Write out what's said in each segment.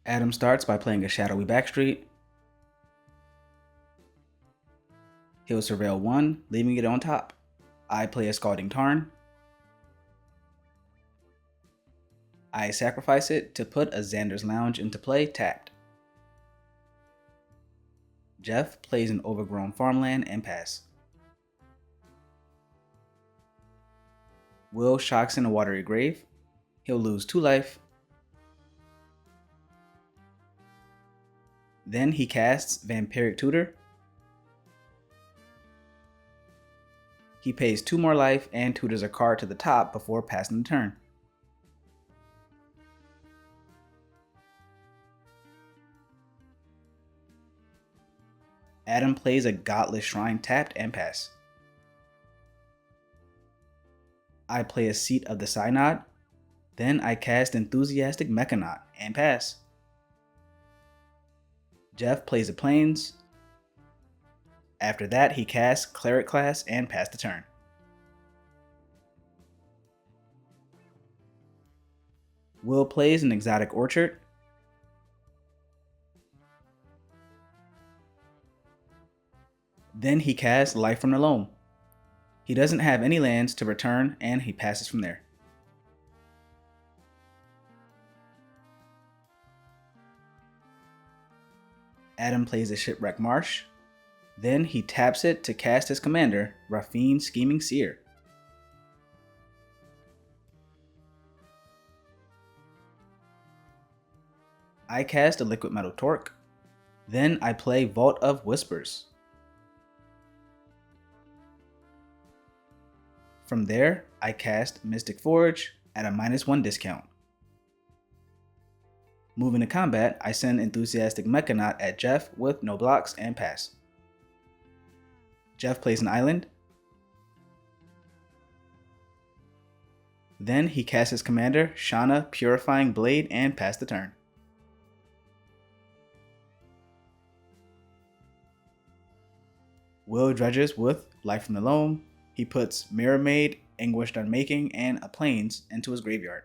Adam starts by playing a shadowy backstreet. He'll surveil 1, leaving it on top. I play a Scalding Tarn. I sacrifice it to put a Xander's Lounge into play tapped. Jeff plays an overgrown farmland and pass. Will shocks in a watery grave. He'll lose 2 life. Then he casts Vampiric Tutor. He pays 2 more life and tutors a card to the top before passing the turn. Adam plays a Godless Shrine tapped and pass. I play a Seat of the Synod. Then I cast Enthusiastic Mechanaut and pass. Jeff plays a Plains. After that, he casts Cleric class and pass the turn. Will plays an Exotic Orchard. Then he casts Life from the Loam. He doesn't have any lands to return and he passes from there. Adam plays a Shipwreck Marsh. Then he taps it to cast his commander, Raffine Scheming Seer. I cast a Liquid Metal Torque. Then I play Vault of Whispers. From there, I cast Mystic Forge at a -1 discount. Moving to combat, I send Enthusiastic Mechanaut at Jeff with no blocks and pass. Jeff plays an island. Then he casts his commander, Shanna, Purifying Blade, and pass the turn. Will dredges with Life from the Loam. He puts Mirror Maid, Anguished Unmaking, and a Plains into his graveyard.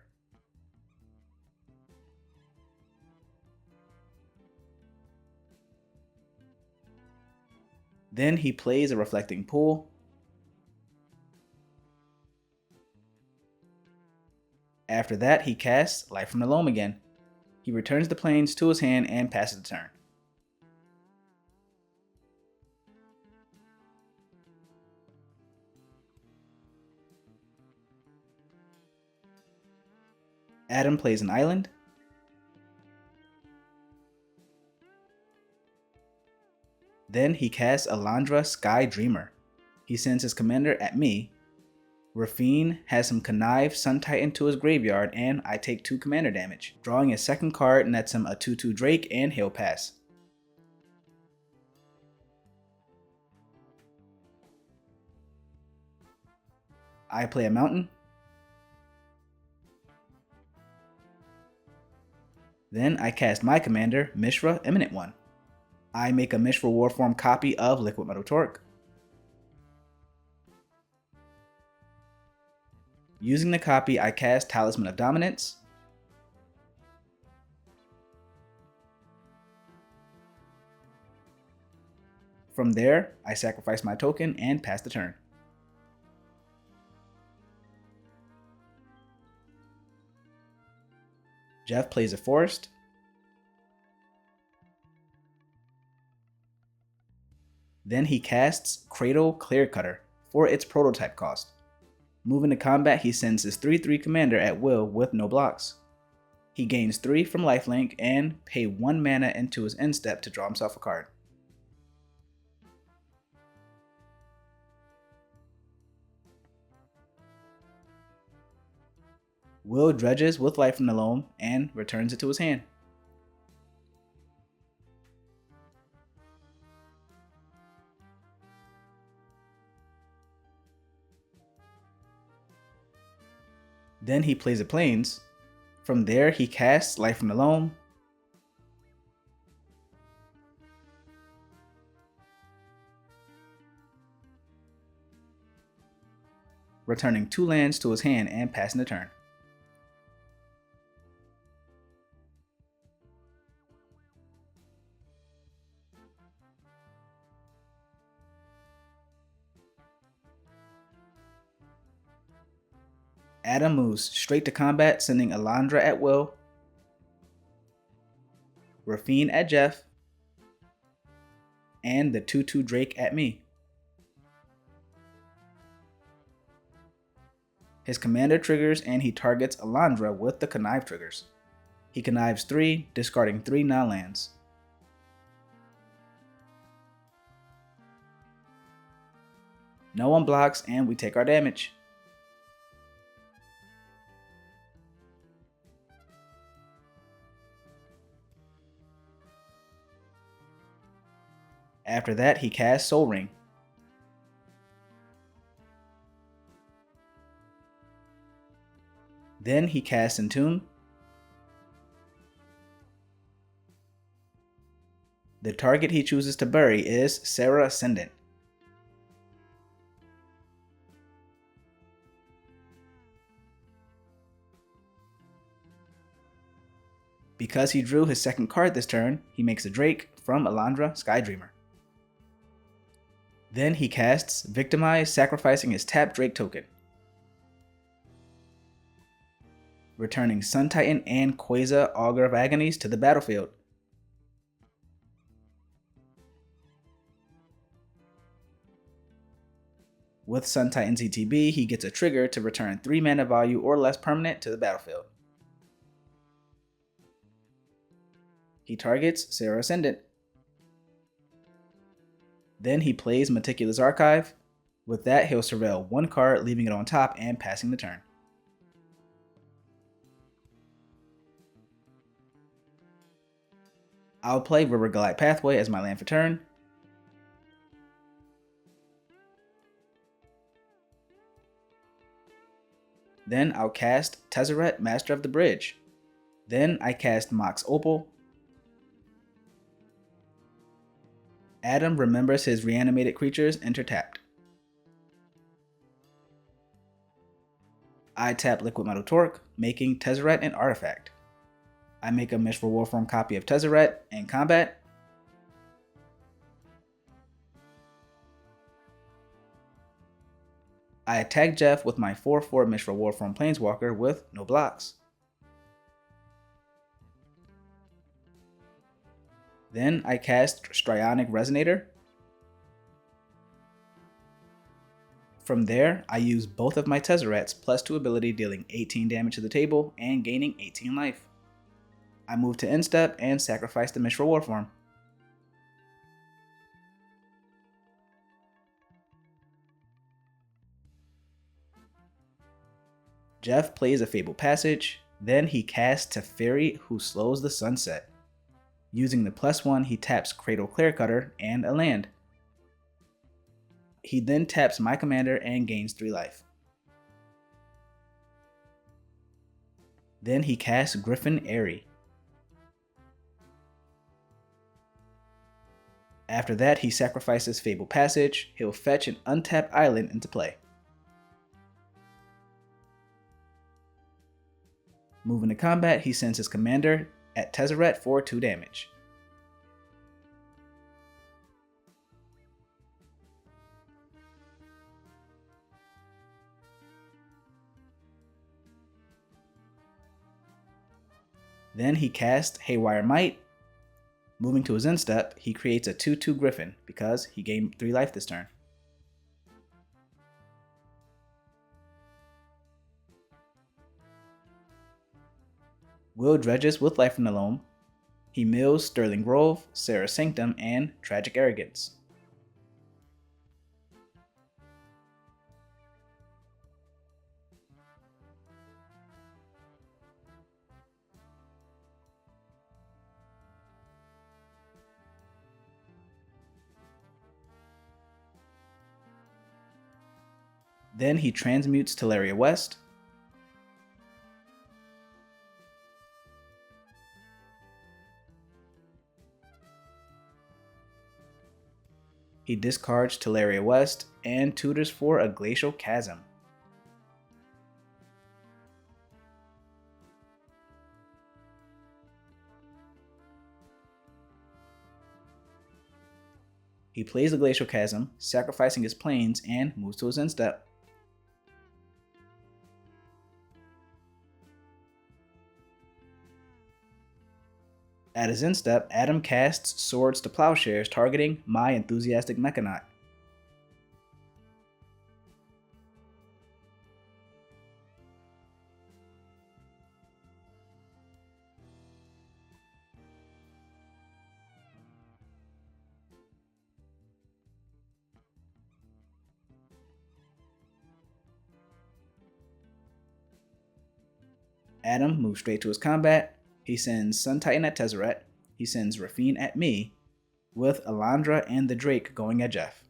Then he plays a Reflecting Pool. After that, he casts Life from the Loam again. He returns the Plains to his hand and passes the turn. Adam plays an island. Then he casts Alandra Sky Dreamer. He sends his commander at me. Raffine has him connive Sun Titan to his graveyard and I take 2 commander damage. Drawing a second card nets him a 2/2 Drake and he'll pass. I play a mountain. Then I cast my commander, Mishra, Eminent One. I make a Mishra Warform copy of Liquid Metal Torque. Using the copy, I cast Talisman of Dominance. From there, I sacrifice my token and pass the turn. Jeff plays a forest. Then he casts Cradle Clearcutter for its prototype cost. Moving to combat, he sends his 3/3 commander at will with no blocks. He gains 3 from lifelink and pay 1 mana into his end step to draw himself a card. Will dredges with Life from the Loam and returns it to his hand. Then he plays a Plains. From there, he casts Life from the Loam. Returning 2 lands to his hand and passing the turn. Adam moves straight to combat, sending Alondra at Will, Raffine at Jeff, and the 2/2 Drake at me. His commander triggers and he targets Alondra with the connive triggers. He connives 3, discarding 3 non-lands. No one blocks and we take our damage. After that, he casts Soul Ring. Then he casts Entomb. The target he chooses to bury is Seer Ascendant. Because he drew his second card this turn, he makes a Drake from Alondra Skydreamer. Then he casts Victimize, sacrificing his tapped Drake token, returning Sun Titan and Quasar Augur of Agonies to the battlefield. With Sun Titan's ETB, he gets a trigger to return 3 mana value or less permanent to the battlefield. He targets Seer Ascendant. Then he plays Meticulous Archive. With that, he'll surveil 1 card, leaving it on top and passing the turn. I'll play River Galite Pathway as my land for turn. Then I'll cast Tezzeret, Master of the Bridge. Then I cast Mox Opal. Adam remembers his reanimated creatures, enter tapped. I tap Liquid Metal Torque, making Tezzeret an artifact. I make a Mishra Warform copy of Tezzeret in combat. I attack Jeff with my 4/4 Mishra Warform Planeswalker with no blocks. Then I cast Strionic Resonator. From there, I use both of my Tezzerets +2 ability, dealing 18 damage to the table and gaining 18 life. I move to end step and sacrifice the Mishra Warform. Jeff plays a Fabled Passage, then he casts Teferi, who slows the sunset. Using the +1, he taps Cradle Clearcutter and a land. He then taps my commander and gains 3 life. Then he casts Griffin Airy. After that, he sacrifices Fabled Passage. He'll fetch an untapped island into play. Moving to combat, he sends his commander at Tezzeret for 2 damage. Then he casts Haywire Might. Moving to his end step, he creates a 2/2 Griffin because he gained 3 life this turn. Will dredges with life from the loam. He mills Sterling Grove, Sarah's Sanctum, and Tragic Arrogance. Then he transmutes Teleria West. He discards Teleria West and tutors for a Glacial Chasm. He plays the Glacial Chasm, sacrificing his planes, and moves to his end step. At his end step, Adam casts Swords to Plowshares, targeting my Enthusiastic Mechanaut. Adam moves straight to his combat. He sends Sun Titan at Tezzeret. He sends Raffine at me, with Alondra and the Drake going at Jeff.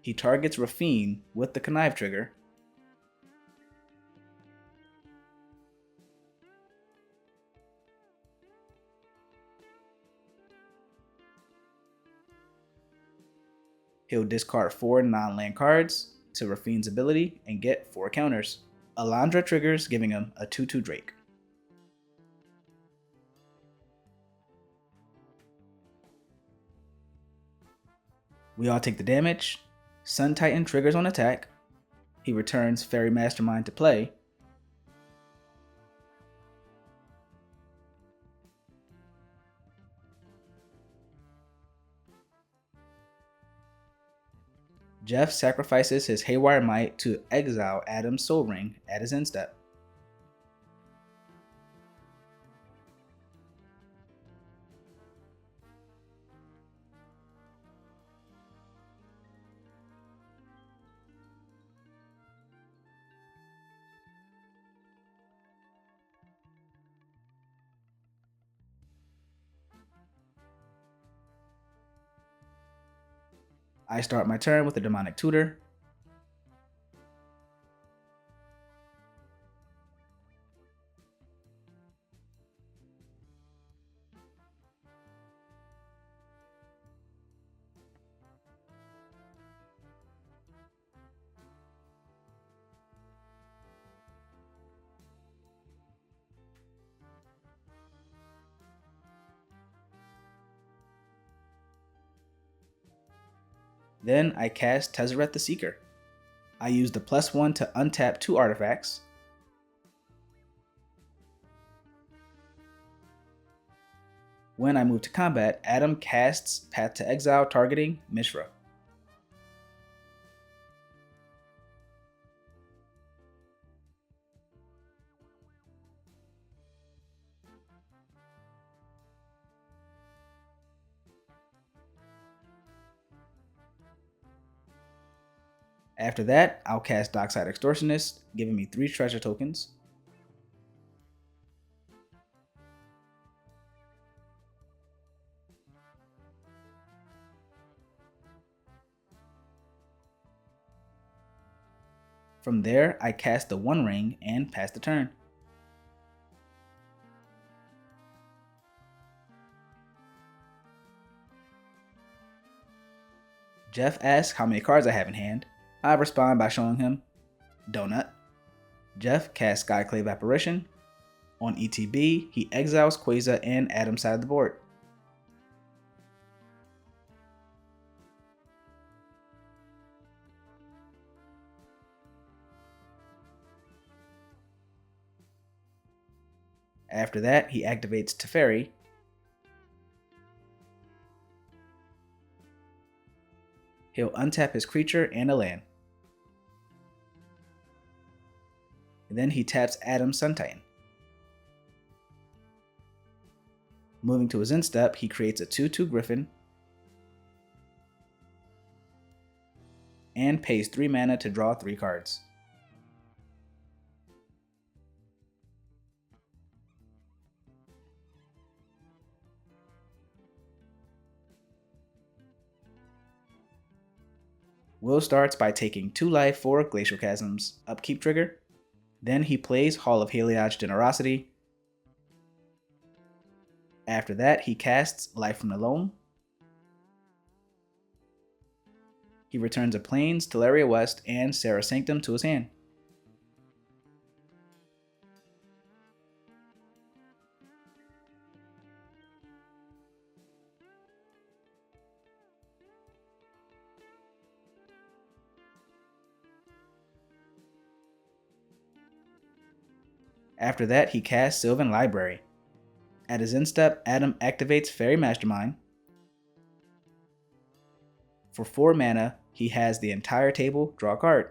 He targets Raffine with the Connive trigger. He'll discard 4 non-land cards to Raffine's ability and get 4 counters. Alondra triggers, giving him a 2/2 Drake. We all take the damage. Sun Titan triggers on attack. He returns Fairy Mastermind to play. Jeff sacrifices his Haywire Might to exile Adam's Soul Ring at his end step. I start my turn with a Demonic Tutor. Then I cast Tezzeret the Seeker. I use the +1 to untap 2 artifacts. When I move to combat, Adam casts Path to Exile, targeting Mishra. After that, I'll cast Dockside Extortionist, giving me 3 treasure tokens. From there, I cast the One Ring and pass the turn. Jeff asks how many cards I have in hand. I respond by showing him Donut. Jeff casts Skyclave Apparition. On ETB, he exiles Quasar and Adam's side of the board. After that, he activates Teferi. He'll untap his creature and a land. And then he taps Adam's Sun Titan. Moving to his end step, he creates a 2/2 Griffin and pays 3 mana to draw 3 cards. Will starts by taking 2 life for Glacial Chasm's upkeep trigger. Then he plays Hall of Heliod's Generosity. After that, he casts Life from the Loam. He returns a Plains, Teleria West, and Serra Sanctum to his hand. After that, he casts Sylvan Library. At his end step, Adam activates Fairy Mastermind. For 4 mana, he has the entire table draw a card.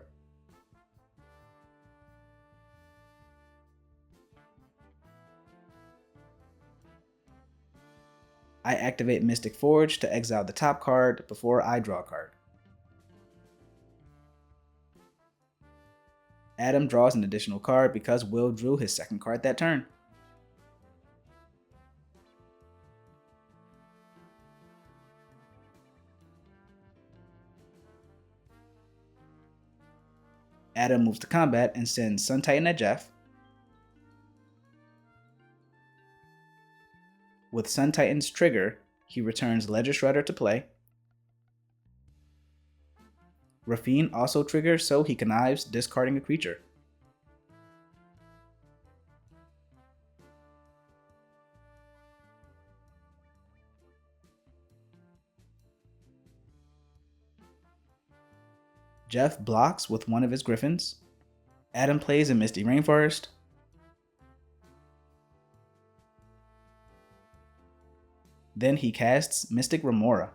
I activate Mystic Forge to exile the top card before I draw a card. Adam draws an additional card because Will drew his second card that turn. Adam moves to combat and sends Sun Titan at Jeff. With Sun Titan's trigger, he returns Ledger Shredder to play. Raffine also triggers so he connives discarding a creature. Jeff blocks with one of his griffins. Adam plays a Misty Rainforest. Then he casts Mystic Remora.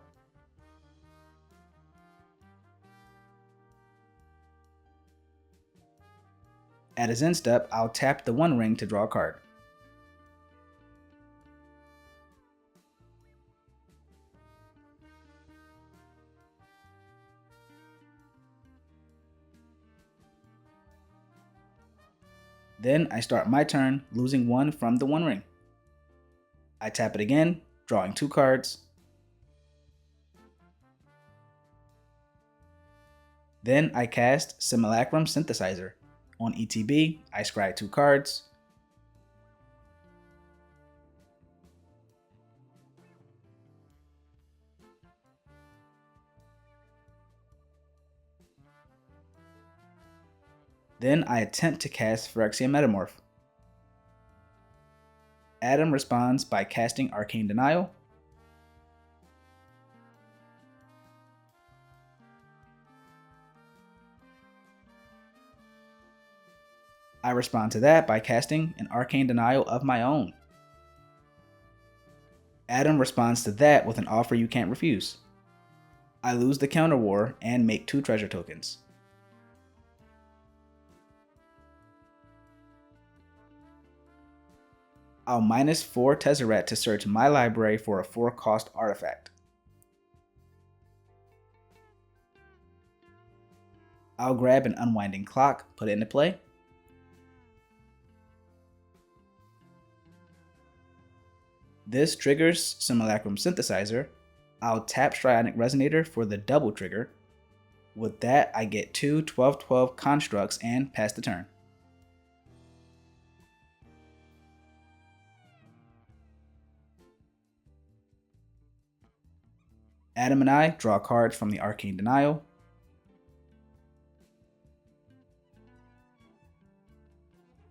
At his end step, I'll tap the One Ring to draw a card. Then I start my turn, losing 1 from the One Ring. I tap it again, drawing 2 cards. Then I cast Simulacrum Synthesizer. On ETB, I scry 2 cards. Then I attempt to cast Phyrexian Metamorph. Adam responds by casting Arcane Denial. I respond to that by casting an Arcane Denial of my own. Adam responds to that with an offer you can't refuse. I lose the counter war and make 2 treasure tokens. I'll -4 Tezzeret to search my library for a 4-cost artifact. I'll grab an Unwinding Clock, put it into play. This triggers Simulacrum Synthesizer. I'll tap Strionic Resonator for the double trigger. With that, I get 2 12/12 constructs and pass the turn. Adam and I draw cards from the Arcane Denial.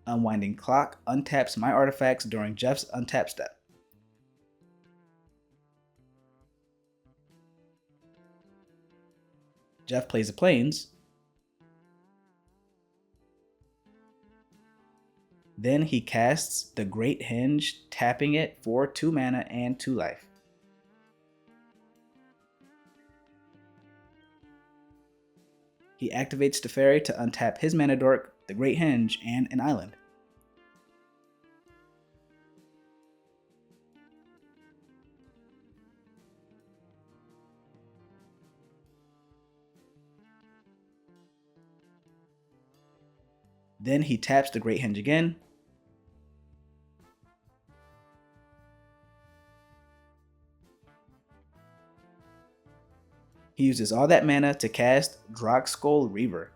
Unwinding Clock untaps my artifacts during Jeff's untap step. Jeff plays the Plains. Then he casts the Great Hinge, tapping it for 2 mana and 2 life. He activates Teferi to untap his mana dork, the Great Hinge, and an island. Then he taps the Great Hinge again. He uses all that mana to cast Drogskull Reaver.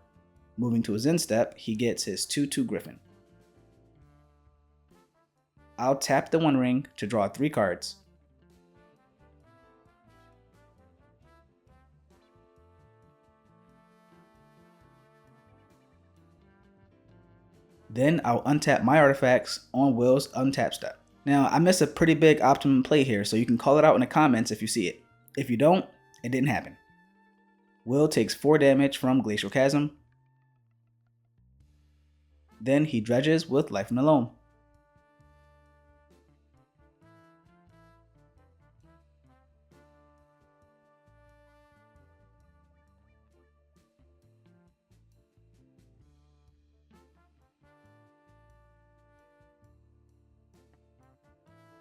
Moving to his end step, he gets his 2/2 Griffin. I'll tap the One Ring to draw 3 cards. Then I'll untap my artifacts on Will's untap step. Now, I miss a pretty big optimum play here, so you can call it out in the comments if you see it. If you don't, it didn't happen. Will takes 4 damage from Glacial Chasm. Then he dredges with Life in the Loam.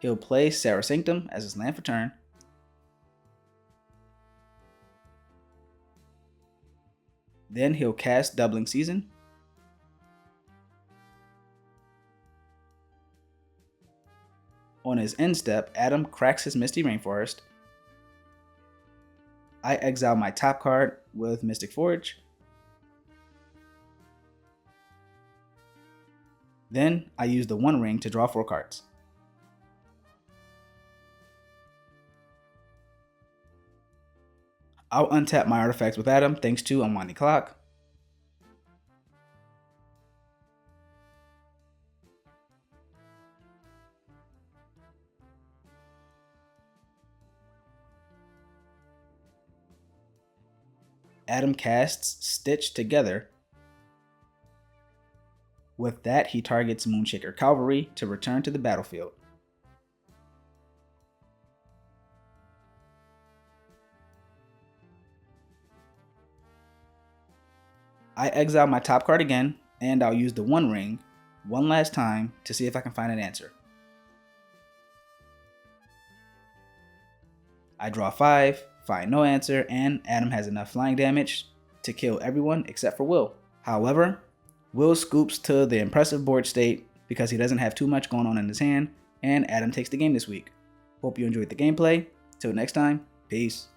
He'll play Sarah Sanctum as his land for turn. Then he'll cast Doubling Season. On his end step, Adam cracks his Misty Rainforest. I exile my top card with Mystic Forge. Then I use the One Ring to draw 4 cards. I'll untap my artifacts with Adam thanks to Unwinding Clock. Adam casts Stitch Together. With that, he targets Moonshaker Cavalry to return to the battlefield. I exile my top card again, and I'll use the One Ring one last time to see if I can find an answer. I draw 5, find no answer, and Adam has enough flying damage to kill everyone except for Will. However, Will scoops to the impressive board state because he doesn't have too much going on in his hand, and Adam takes the game this week. Hope you enjoyed the gameplay. Till next time, peace.